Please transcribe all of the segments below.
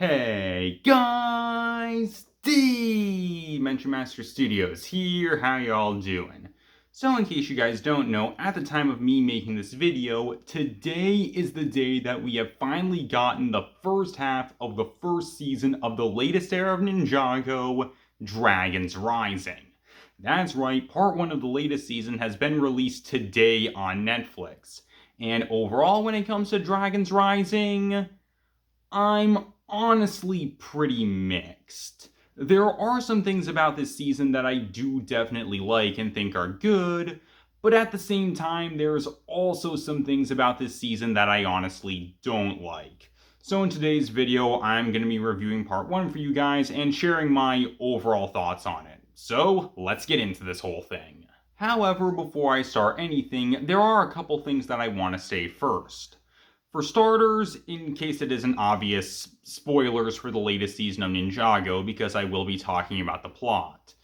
Hey guys, Dimension Master Studios here. How y'all doing? So in case you guys don't know, at the time of me making this video, today is the day that we have finally gotten the first half of the first season of the latest era of Ninjago, Dragons Rising. That's right, part 1 of the latest season has been released today on Netflix. And overall, when it comes to Dragons Rising, I'm honestly pretty mixed. There are some things about this season that I do definitely like and think are good, but at the same time, there's also some things about this season that I honestly don't like. So in today's video, I'm going to be reviewing part 1 for you guys and sharing my overall thoughts on it. So let's get into this whole thing. However, before I start anything, there are a couple things that I want to say first. For starters, in case it isn't obvious, spoilers for the latest season of Ninjago because I will be talking about the plot.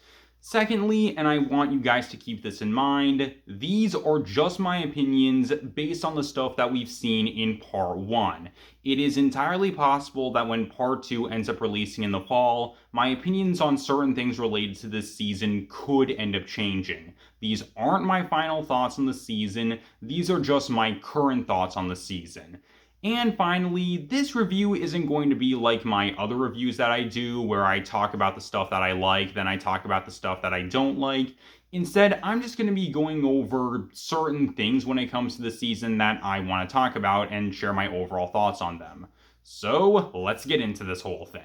Secondly, and I want you guys to keep this in mind, these are just my opinions based on the stuff that we've seen in part 1. It is entirely possible that when part 2 ends up releasing in the fall, my opinions on certain things related to this season could end up changing. These aren't my final thoughts on the season, these are just my current thoughts on the season. And finally, this review isn't going to be like my other reviews that I do, where I talk about the stuff that I like, then I talk about the stuff that I don't like. Instead, I'm just going to be going over certain things when it comes to the season that I want to talk about and share my overall thoughts on them. So, let's get into this whole thing.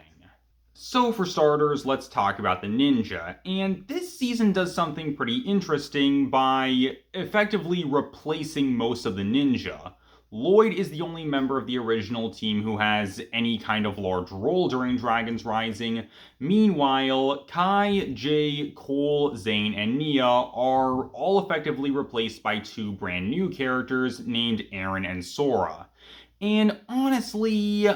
So for starters, let's talk about the ninja, and this season does something pretty interesting by effectively replacing most of the ninja. Lloyd is the only member of the original team who has any kind of large role during Dragons Rising. Meanwhile, Kai, Jay, Cole, Zane, and Nia are all effectively replaced by two brand new characters named Aaron and Sora. And honestly,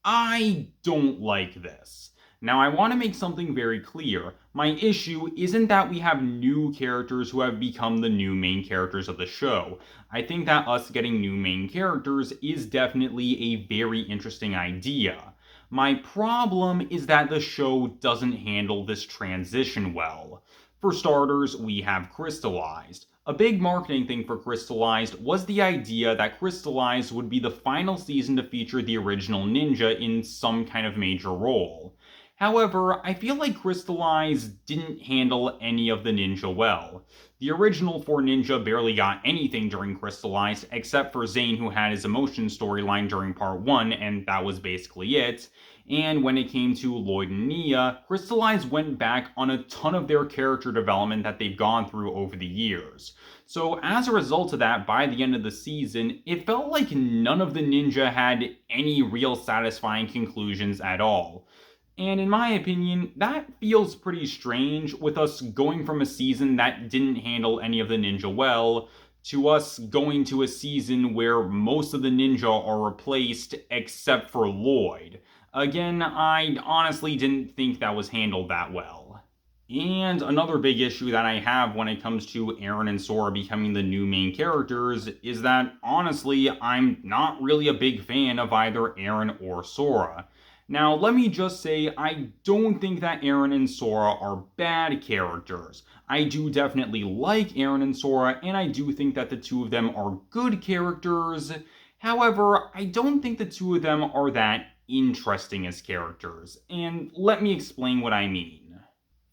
I don't like this. Now, I want to make something very clear. My issue isn't that we have new characters who have become the new main characters of the show. I think that us getting new main characters is definitely a very interesting idea. My problem is that the show doesn't handle this transition well. For starters, we have Crystallized. A big marketing thing for Crystallized was the idea that Crystallized would be the final season to feature the original ninja in some kind of major role. However, I feel like Crystallized didn't handle any of the ninja well. The original 4 ninja barely got anything during Crystallized, except for Zane, who had his emotion storyline during part 1, and that was basically it. And when it came to Lloyd and Nia, Crystallized went back on a ton of their character development that they've gone through over the years. So as a result of that, by the end of the season, it felt like none of the ninja had any real satisfying conclusions at all. And in my opinion, that feels pretty strange with us going from a season that didn't handle any of the ninja well to us going to a season where most of the ninja are replaced except for Lloyd. Again, I honestly didn't think that was handled that well. And another big issue that I have when it comes to Aaron and Sora becoming the new main characters is that, honestly, I'm not really a big fan of either Aaron or Sora. Now, let me just say, I don't think that Aaron and Sora are bad characters. I do definitely like Aaron and Sora, and I do think that the two of them are good characters. However, I don't think the two of them are that interesting as characters, and let me explain what I mean.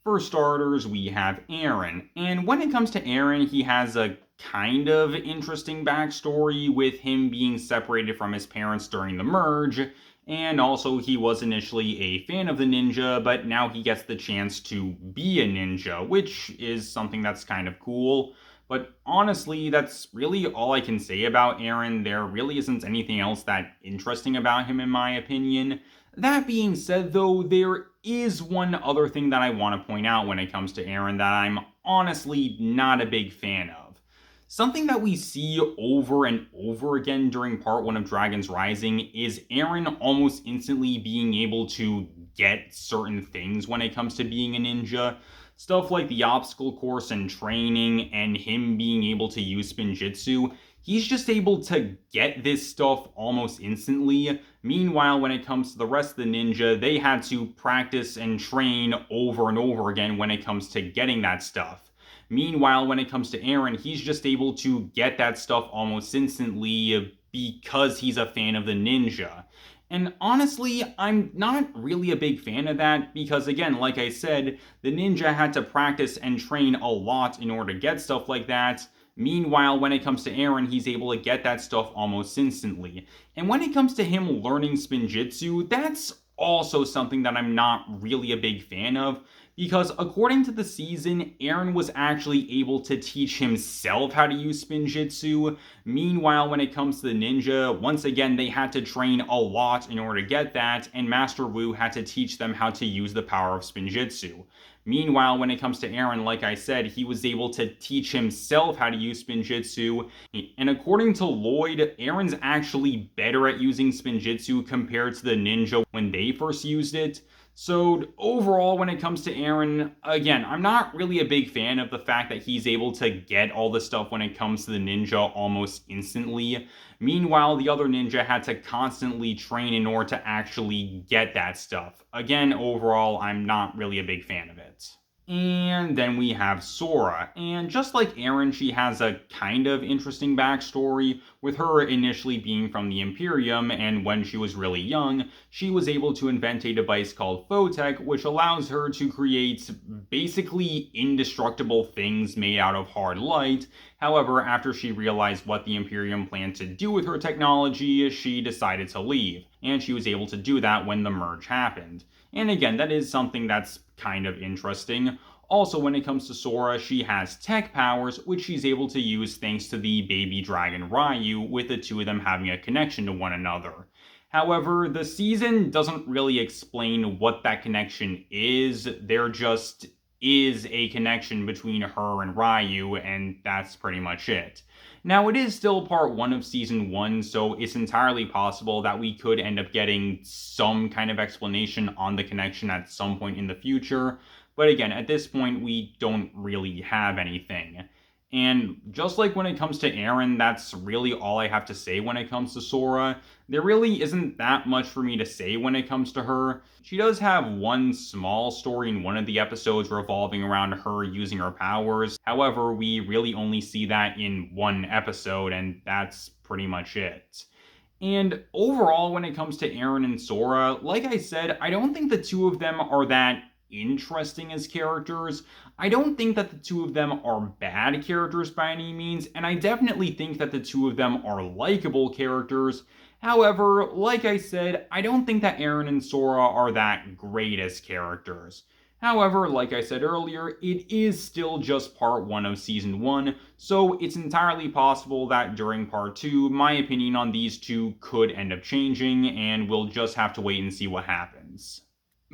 For starters, we have Aaron, and when it comes to Aaron, he has a kind of interesting backstory with him being separated from his parents during the merge, and also he was initially a fan of the ninja, but now he gets the chance to be a ninja, which is something that's kind of cool. But honestly, that's really all I can say about Aaron. There really isn't anything else that interesting about him in my opinion. That being said though, there is one other thing that I want to point out when it comes to Aaron that I'm honestly not a big fan of. Something that we see over and over again during part 1 of Dragons Rising is Aaron almost instantly being able to get certain things when it comes to being a ninja. Stuff like the obstacle course and training, and him being able to use Spinjitzu. he's just able to get this stuff almost instantly. Meanwhile, when it comes to the rest of the ninja, they had to practice and train over and over again when it comes to getting that stuff. Meanwhile, when it comes to Eren, he's just able to get that stuff almost instantly because he's a fan of the ninja. And honestly, I'm not really a big fan of that because, again, like I said, the ninja had to practice and train a lot in order to get stuff like that. Meanwhile, when it comes to Eren, he's able to get that stuff almost instantly. And when it comes to him learning Spinjitzu, that's also something that I'm not really a big fan of, because according to the season, Eren was actually able to teach himself how to use Spinjitzu. Meanwhile, when it comes to the ninja, once again, they had to train a lot in order to get that, and Master Wu had to teach them how to use the power of Spinjitzu. Meanwhile, when it comes to Eren, like I said, he was able to teach himself how to use Spinjitzu, and according to Lloyd, Eren's actually better at using Spinjitzu compared to the ninja when they first used it. So overall, when it comes to Eren, again, I'm not really a big fan of the fact that he's able to get all the stuff when it comes to the ninja almost instantly. Meanwhile, the other ninja had to constantly train in order to actually get that stuff. Again, overall, I'm not really a big fan of it. And then we have Sora, and just like Eren, she has a kind of interesting backstory, with her initially being from the Imperium, and when she was really young, she was able to invent a device called Photech, which allows her to create basically indestructible things made out of hard light. However, after she realized what the Imperium planned to do with her technology, she decided to leave, and she was able to do that when the merge happened. And again, that is something that's kind of interesting. Also, when it comes to Sora, she has tech powers, which she's able to use thanks to the baby dragon Ryu, with the two of them having a connection to one another. However, the season doesn't really explain what that connection is. There just is a connection between her and Ryu, and that's pretty much it. Now, it is still part 1 of Season 1, so it's entirely possible that we could end up getting some kind of explanation on the connection at some point in the future, but again, at this point, we don't really have anything. And just like when it comes to Eren, that's really all I have to say when it comes to Sora. There really isn't that much for me to say when it comes to her. She does have one small story in one of the episodes revolving around her using her powers. However, we really only see that in one episode, and that's pretty much it. And overall, when it comes to Eren and Sora, like I said, I don't think the two of them are that interesting as characters. I don't think that the two of them are bad characters by any means, and I definitely think that the two of them are likable characters. However, like I said, I don't think that Eren and Sora are that great as characters. However, like I said earlier, it is still just part 1 of Season 1, so it's entirely possible that during part 2, my opinion on these two could end up changing, and we'll just have to wait and see what happens.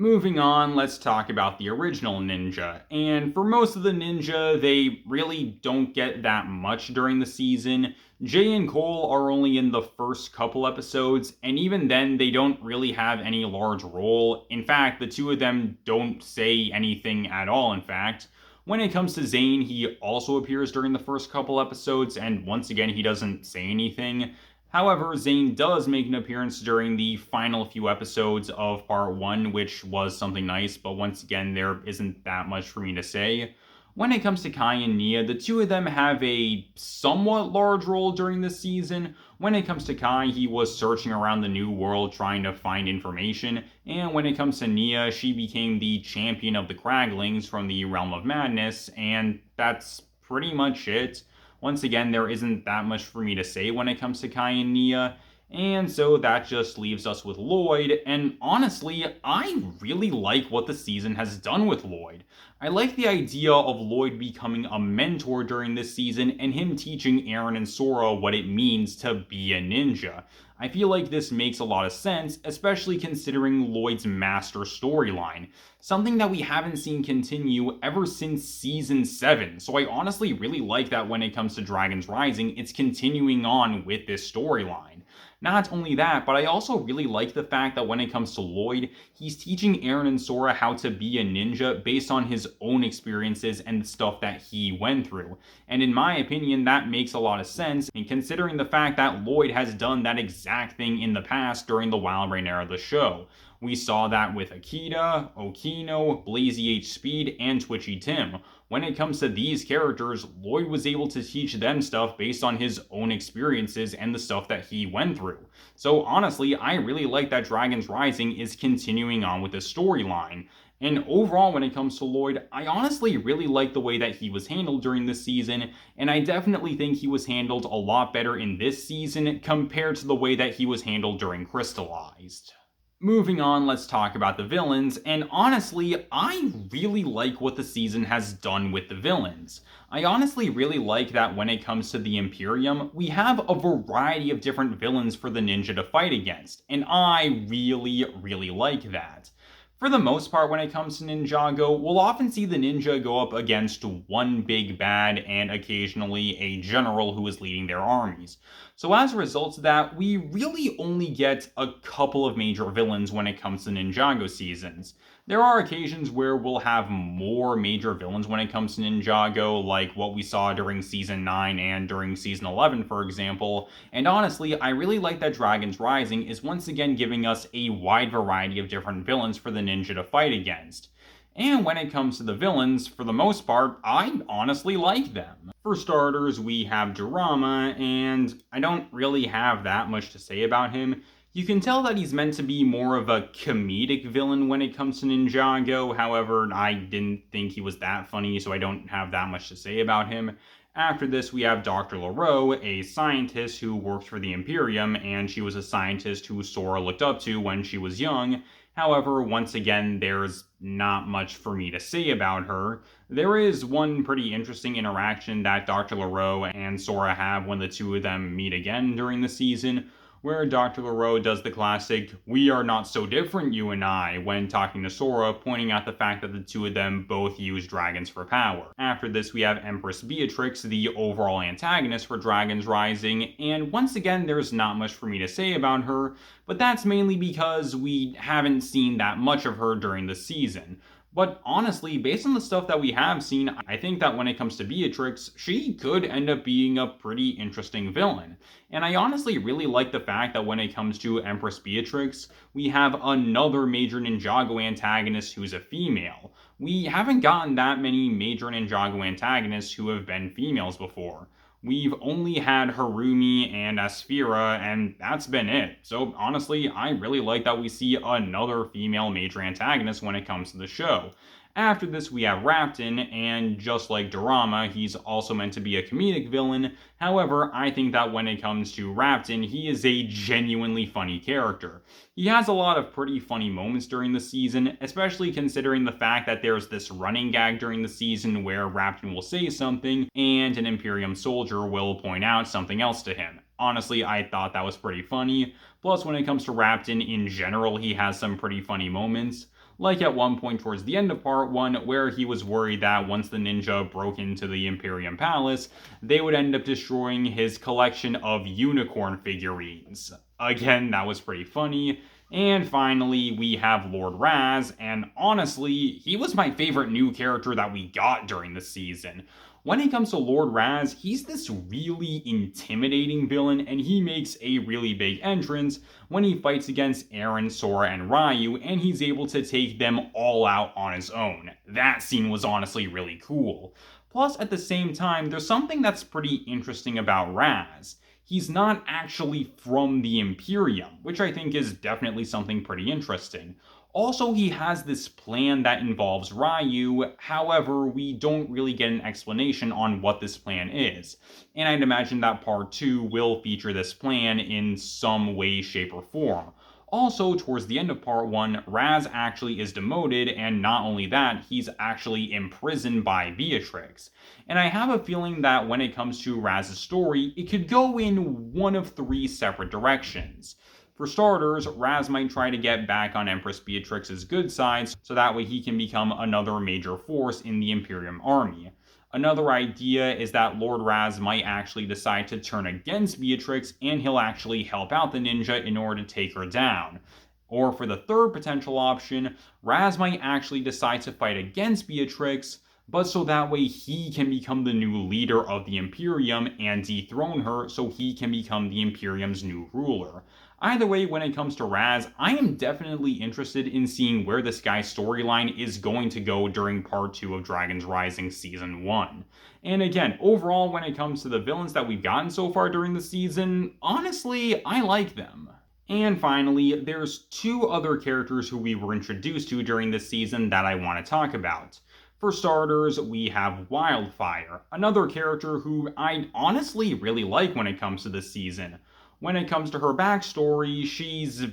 Moving on, let's talk about the original ninja. And for most of the ninja, they really don't get that much during the season. Jay and Cole are only in the first couple episodes, and even then, they don't really have any large role. In fact, the two of them don't say anything at all, in fact. When it comes to Zane, he also appears during the first couple episodes, and once again, he doesn't say anything. However, Zane does make an appearance during the final few episodes of part 1, which was something nice, but once again, there isn't that much for me to say. When it comes to Kai and Nia, the two of them have a somewhat large role during this season. When it comes to Kai, he was searching around the new world trying to find information, and when it comes to Nia, she became the champion of the Craglings from the Realm of Madness, and that's pretty much it. Once again, there isn't that much for me to say when it comes to Kai and Nia, and so that just leaves us with Lloyd, and honestly, I really like what the season has done with Lloyd. I like the idea of Lloyd becoming a mentor during this season and him teaching Eren and Sora what it means to be a ninja. I feel like this makes a lot of sense, especially considering Lloyd's master storyline, something that we haven't seen continue ever since Season 7, so I honestly really like that when it comes to Dragon's Rising, it's continuing on with this storyline. Not only that, but I also really like the fact that when it comes to Lloyd, he's teaching Eren and Sora how to be a ninja based on his own experiences and the stuff that he went through. And in my opinion, that makes a lot of sense, and considering the fact that Lloyd has done that exact thing in the past during the Wild Rain era of the show. We saw that with Akita, Okino, Blazy H Speed, and Twitchy Tim. When it comes to these characters, Lloyd was able to teach them stuff based on his own experiences and the stuff that he went through. So honestly, I really like that Dragon's Rising is continuing on with this storyline. And overall, when it comes to Lloyd, I honestly really like the way that he was handled during this season, and I definitely think he was handled a lot better in this season compared to the way that he was handled during Crystallized. Moving on, let's talk about the villains, and honestly, I really like what the season has done with the villains. I honestly really like that when it comes to the Imperium, we have a variety of different villains for the ninja to fight against, and I really like that. For the most part, when it comes to Ninjago, we'll often see the ninja go up against one big bad and occasionally a general who is leading their armies. So as a result of that, we really only get a couple of major villains when it comes to Ninjago seasons. There are occasions where we'll have more major villains when it comes to Ninjago, like what we saw during Season 9 and during Season 11, for example, and honestly, I really like that Dragon's Rising is once again giving us a wide variety of different villains for the ninja to fight against. And when it comes to the villains, for the most part, I honestly like them. For starters, we have Dorama, and I don't really have that much to say about him. You can tell that he's meant to be more of a comedic villain when it comes to Ninjago, however, I didn't think he was that funny, so I don't have that much to say about him. After this, we have Dr. LaRoe, a scientist who works for the Imperium, and she was a scientist who Sora looked up to when she was young. However, once again, there's not much for me to say about her. There is one pretty interesting interaction that Dr. LaRoe and Sora have when the two of them meet again during the season, where Dr. LaRoe does the classic, "We are not so different, you and I," when talking to Sora, pointing out the fact that the two of them both use dragons for power. After this, we have Empress Beatrix, the overall antagonist for Dragon's Rising, and once again, there's not much for me to say about her, but that's mainly because we haven't seen that much of her during the season. But honestly, based on the stuff that we have seen, I think that when it comes to Beatrix, she could end up being a pretty interesting villain. And I honestly really like the fact that when it comes to Empress Beatrix, we have another major Ninjago antagonist who's a female. We haven't gotten that many major Ninjago antagonists who have been females before. We've only had Harumi and Asphira, and that's been it. So honestly, I really like that we see another female major antagonist when it comes to the show. After this, we have Raptin, and just like Dorama, he's also meant to be a comedic villain. However, I think that when it comes to Raptin, he is a genuinely funny character. He has a lot of pretty funny moments during the season, especially considering the fact that there's this running gag during the season where Raptin will say something, and an Imperium soldier will point out something else to him. Honestly, I thought that was pretty funny. Plus, when it comes to Raptin in general, he has some pretty funny moments. Like at one point towards the end of part 1, where he was worried that once the ninja broke into the Imperium Palace, they would end up destroying his collection of unicorn figurines. Again, that was pretty funny. And finally, we have Lord Raz, and honestly, he was my favorite new character that we got during the season. When it comes to Lord Raz, he's this really intimidating villain, and he makes a really big entrance when he fights against Eren, Sora, and Ryu, and he's able to take them all out on his own. That scene was honestly really cool. Plus, at the same time, there's something that's pretty interesting about Raz. He's not actually from the Imperium, which I think is definitely something pretty interesting. Also, he has this plan that involves Ryu, however, we don't really get an explanation on what this plan is. And I'd imagine that part 2 will feature this plan in some way, shape, or form. Also, towards the end of part 1, Raz actually is demoted, and not only that, he's actually imprisoned by Beatrix. And I have a feeling that when it comes to Raz's story, it could go in one of 3 separate directions. For starters, Raz might try to get back on Empress Beatrix's good side, so that way he can become another major force in the Imperium army. Another idea is that Lord Raz might actually decide to turn against Beatrix and he'll actually help out the ninja in order to take her down. Or for the third potential option, Raz might actually decide to fight against Beatrix, but so that way he can become the new leader of the Imperium and dethrone her so he can become the Imperium's new ruler. Either way, when it comes to Raz, I am definitely interested in seeing where this guy's storyline is going to go during part 2 of Dragon's Rising Season 1. And again, overall, when it comes to the villains that we've gotten so far during the season, honestly, I like them. And finally, there's two other characters who we were introduced to during this season that I want to talk about. For starters, we have Wildfire, another character who I honestly really like when it comes to this season. When it comes to her backstory, she's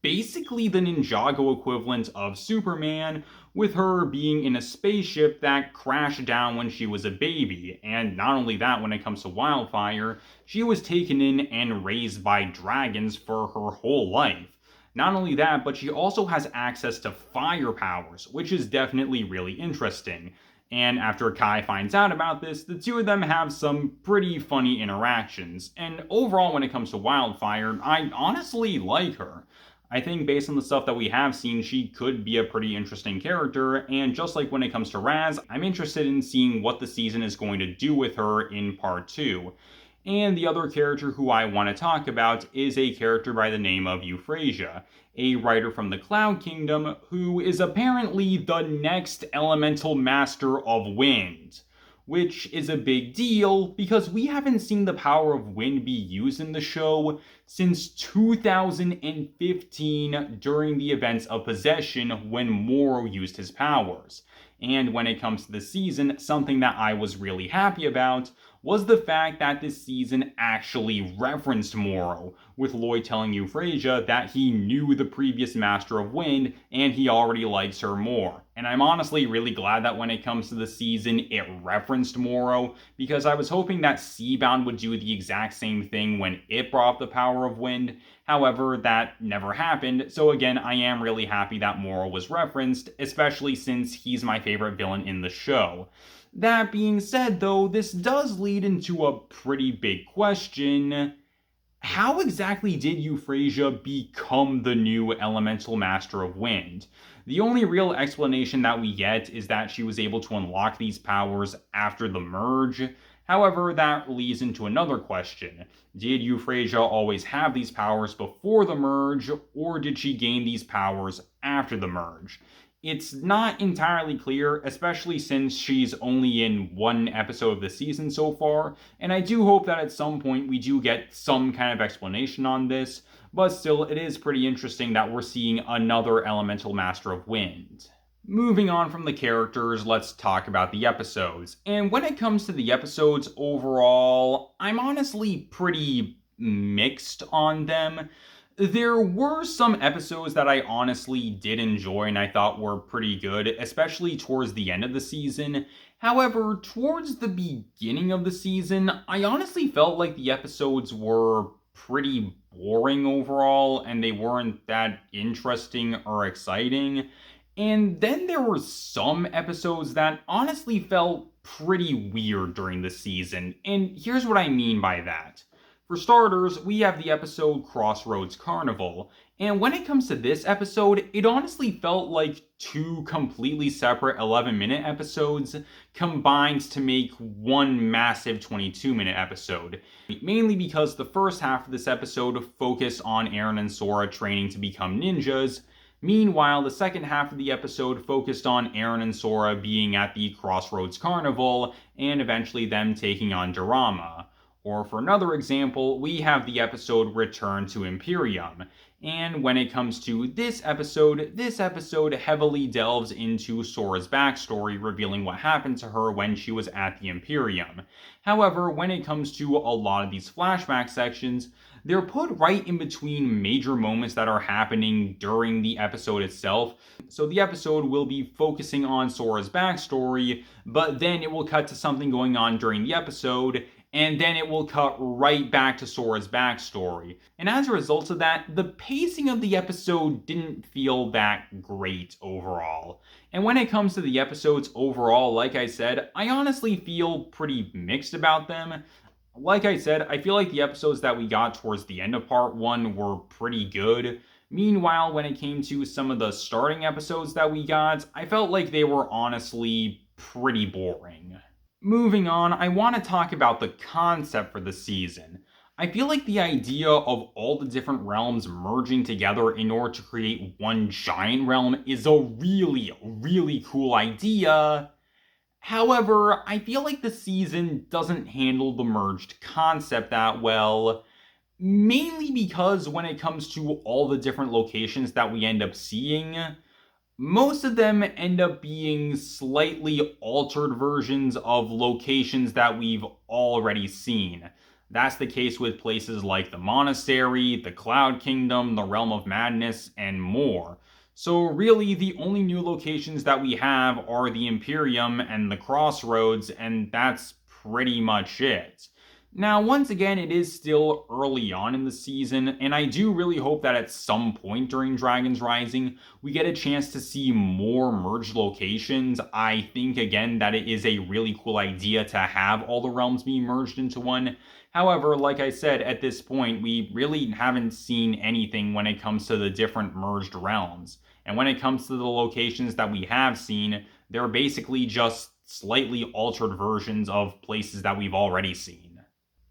basically the Ninjago equivalent of Superman, with her being in a spaceship that crashed down when she was a baby. And not only that, when it comes to Wildfire, she was taken in and raised by dragons for her whole life. Not only that, but she also has access to fire powers, which is definitely really interesting. And after Kai finds out about this, the two of them have some pretty funny interactions. And overall, when it comes to Wildfire, I honestly like her. I think based on the stuff that we have seen, she could be a pretty interesting character, and just like when it comes to Raz, I'm interested in seeing what the season is going to do with her in part 2. And the other character who I want to talk about is a character by the name of Euphrasia, a writer from the Cloud Kingdom who is apparently the next elemental master of wind. Which is a big deal because we haven't seen the power of wind be used in the show since 2015 during the events of Possession when Moro used his powers. And when it comes to the season, something that I was really happy about was the fact that this season actually referenced Moro, with Lloyd telling Euphrasia that he knew the previous Master of Wind and he already likes her more. And I'm honestly really glad that when it comes to the season, it referenced Moro, because I was hoping that Seabound would do the exact same thing when it brought up the power of wind. However, that never happened, so again, I am really happy that Moro was referenced, especially since he's my favorite villain in the show. That being said, though, this does lead into a pretty big question. How exactly did Euphrasia become the new Elemental Master of Wind? The only real explanation that we get is that she was able to unlock these powers after the merge. However, that leads into another question. Did Euphrasia always have these powers before the merge, or did she gain these powers after the merge? It's not entirely clear, especially since she's only in one episode of the season so far, and I do hope that at some point we do get some kind of explanation on this, but still, it is pretty interesting that we're seeing another Elemental Master of Wind. Moving on from the characters, let's talk about the episodes. And when it comes to the episodes overall, I'm honestly pretty mixed on them. There were some episodes that I honestly did enjoy and I thought were pretty good, especially towards the end of the season. However, towards the beginning of the season, I honestly felt like the episodes were pretty boring overall and they weren't that interesting or exciting. And then there were some episodes that honestly felt pretty weird during the season, and here's what I mean by that. For starters, we have the episode Crossroads Carnival, and when it comes to this episode, it honestly felt like two completely separate 11-minute episodes combined to make one massive 22-minute episode. Mainly because the first half of this episode focused on Eren and Sora training to become ninjas. Meanwhile, the second half of the episode focused on Eren and Sora being at the Crossroads Carnival and eventually them taking on Dorama. Or for another example, we have the episode Return to Imperium. And when it comes to this episode heavily delves into Sora's backstory, revealing what happened to her when she was at the Imperium. However, when it comes to a lot of these flashback sections, they're put right in between major moments that are happening during the episode itself. So the episode will be focusing on Sora's backstory, but then it will cut to something going on during the episode, and then it will cut right back to Sora's backstory. And as a result of that, the pacing of the episode didn't feel that great overall. And when it comes to the episodes overall, like I said, I honestly feel pretty mixed about them. Like I said, I feel like the episodes that we got towards the end of part 1 were pretty good. Meanwhile, when it came to some of the starting episodes that we got, I felt like they were honestly pretty boring. Moving on, I want to talk about the concept for the season. I feel like the idea of all the different realms merging together in order to create one giant realm is a really cool idea. However, I feel like the season doesn't handle the merged concept that well, mainly because when it comes to all the different locations that we end up seeing, most of them end up being slightly altered versions of locations that we've already seen. That's the case with places like the Monastery, the Cloud Kingdom, the Realm of Madness, and more. So really, the only new locations that we have are the Imperium and the Crossroads, and that's pretty much it. Now, once again, it is still early on in the season, and I do really hope that at some point during Dragon's Rising, we get a chance to see more merged locations. I think, again, that it is a really cool idea to have all the realms being merged into one. However, like I said, at this point, we really haven't seen anything when it comes to the different merged realms. And when it comes to the locations that we have seen, they're basically just slightly altered versions of places that we've already seen.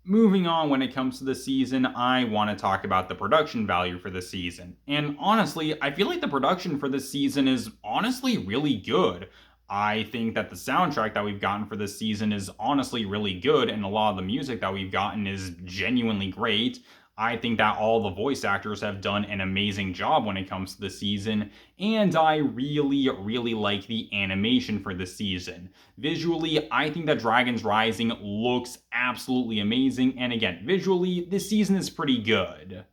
Moving on, when it comes to the season, I want to talk about the production value for the season. And honestly, I feel like the production for this season is honestly really good. I think that the soundtrack that we've gotten for this season is honestly really good, and a lot of the music that we've gotten is genuinely great. I think that all the voice actors have done an amazing job when it comes to the season, and I really like the animation for the season. Visually, I think that Dragon's Rising looks absolutely amazing, and again, visually, this season is pretty good.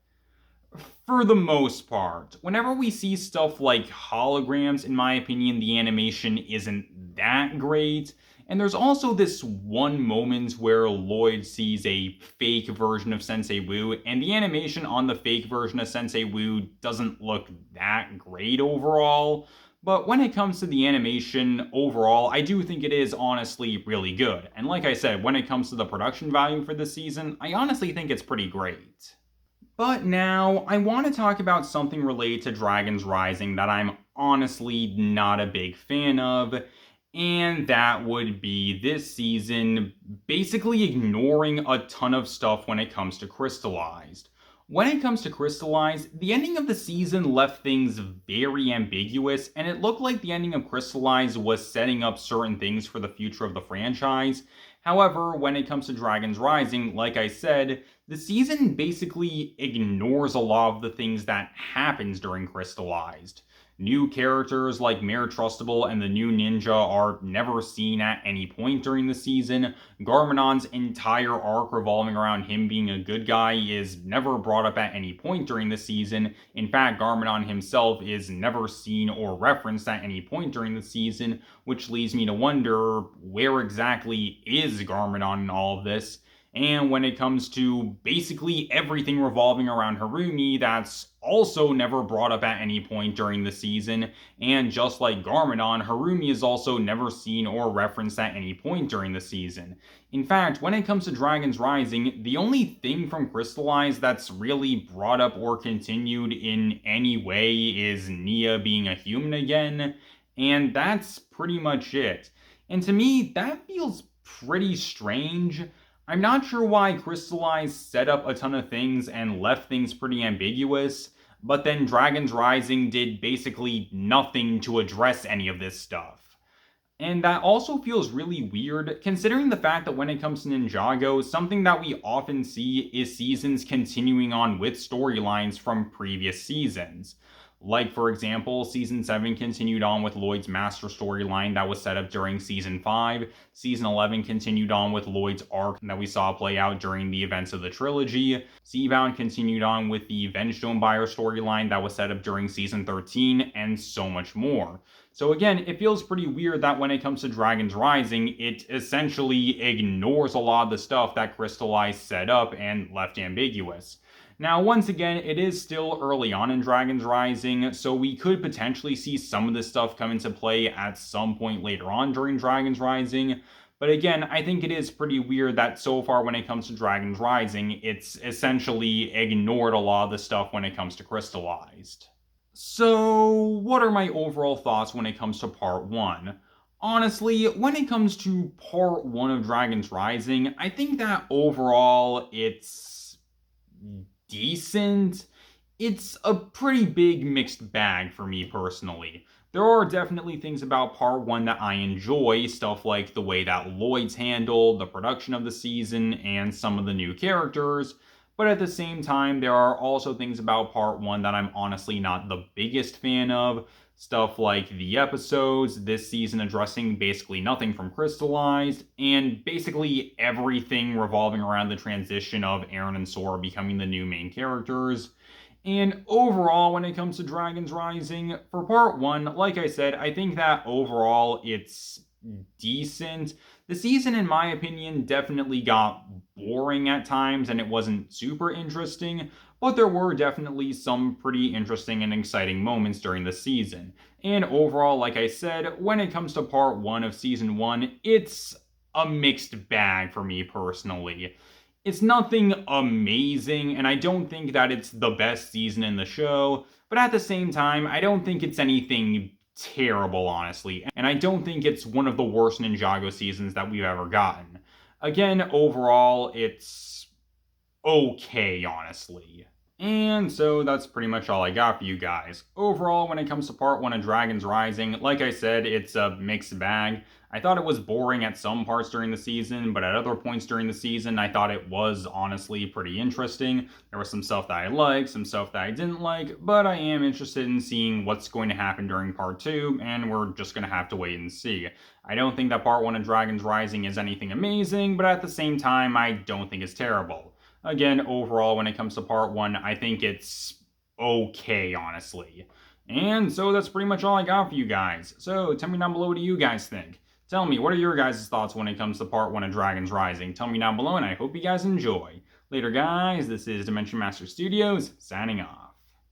For the most part. Whenever we see stuff like holograms, in my opinion, the animation isn't that great. And there's also this one moment where Lloyd sees a fake version of Sensei Wu, and the animation on the fake version of Sensei Wu doesn't look that great overall. But when it comes to the animation overall, I do think it is honestly really good. And like I said, when it comes to the production value for this season, I honestly think it's pretty great. But now, I want to talk about something related to Dragon's Rising that I'm honestly not a big fan of, and that would be this season basically ignoring a ton of stuff when it comes to Crystallized. When it comes to Crystallized, the ending of the season left things very ambiguous, and it looked like the ending of Crystallized was setting up certain things for the future of the franchise. However, when it comes to Dragon's Rising, like I said, the season basically ignores a lot of the things that happens during Crystallized. New characters like Mayor Trustable and the new ninja are never seen at any point during the season. Garmadon's entire arc revolving around him being a good guy is never brought up at any point during the season. In fact, Garmadon himself is never seen or referenced at any point during the season, which leads me to wonder, where exactly is Garmadon in all of this? And when it comes to basically everything revolving around Harumi, that's also never brought up at any point during the season. And just like Garmadon, Harumi is also never seen or referenced at any point during the season. In fact, when it comes to Dragon's Rising, the only thing from Crystallized that's really brought up or continued in any way is Nia being a human again, and that's pretty much it. And to me, that feels pretty strange. I'm not sure why Crystallized set up a ton of things and left things pretty ambiguous, but then Dragon's Rising did basically nothing to address any of this stuff. And that also feels really weird, considering the fact that when it comes to Ninjago, something that we often see is seasons continuing on with storylines from previous seasons. Like, for example, Season 7 continued on with Lloyd's master storyline that was set up during Season 5. Season 11 continued on with Lloyd's arc that we saw play out during the events of the trilogy. Seabound continued on with the Vengestone Buyer storyline that was set up during Season 13, and so much more. So again, it feels pretty weird that when it comes to Dragon's Rising, it essentially ignores a lot of the stuff that Crystallized set up and left ambiguous. Now, once again, it is still early on in Dragon's Rising, so we could potentially see some of this stuff come into play at some point later on during Dragon's Rising. But again, I think it is pretty weird that so far when it comes to Dragon's Rising, it's essentially ignored a lot of the stuff when it comes to Crystallized. So, what are my overall thoughts when it comes to Part 1? Honestly, when it comes to Part 1 of Dragon's Rising, I think that overall it's decent. It's a pretty big mixed bag for me personally. There are definitely things about Part 1 that I enjoy, stuff like the way that Lloyd's handled, the production of the season, and some of the new characters. But at the same time, there are also things about Part 1 that I'm honestly not the biggest fan of. Stuff like the episodes, this season addressing basically nothing from Crystallized, and basically everything revolving around the transition of Eren and Sora becoming the new main characters. And overall, when it comes to Dragon's Rising, for Part 1, like I said, I think that overall it's decent. The season, in my opinion, definitely got boring at times and it wasn't super interesting, but there were definitely some pretty interesting and exciting moments during the season. And overall, like I said, when it comes to Part 1 of Season 1, it's a mixed bag for me personally. It's nothing amazing, and I don't think that it's the best season in the show, but at the same time, I don't think it's anything terrible, honestly, and I don't think it's one of the worst Ninjago seasons that we've ever gotten. Again, overall, it's okay, honestly. And so that's pretty much all I got for you guys. Overall, when it comes to Part 1 of Dragon's Rising, like I said, it's a mixed bag. I thought it was boring at some parts during the season, but at other points during the season, I thought it was honestly pretty interesting. There was some stuff that I liked, some stuff that I didn't like, but I am interested in seeing what's going to happen during Part 2, and we're just going to have to wait and see. I don't think that Part 1 of Dragon's Rising is anything amazing, but at the same time, I don't think it's terrible. Again, overall, when it comes to Part 1, I think it's okay, honestly. And so that's pretty much all I got for you guys. So tell me down below, what do you guys think? Tell me, what are your guys' thoughts when it comes to Part 1 of Dragon's Rising? Tell me down below, and I hope you guys enjoy. Later, guys, this is Dimension Master Studios, signing off.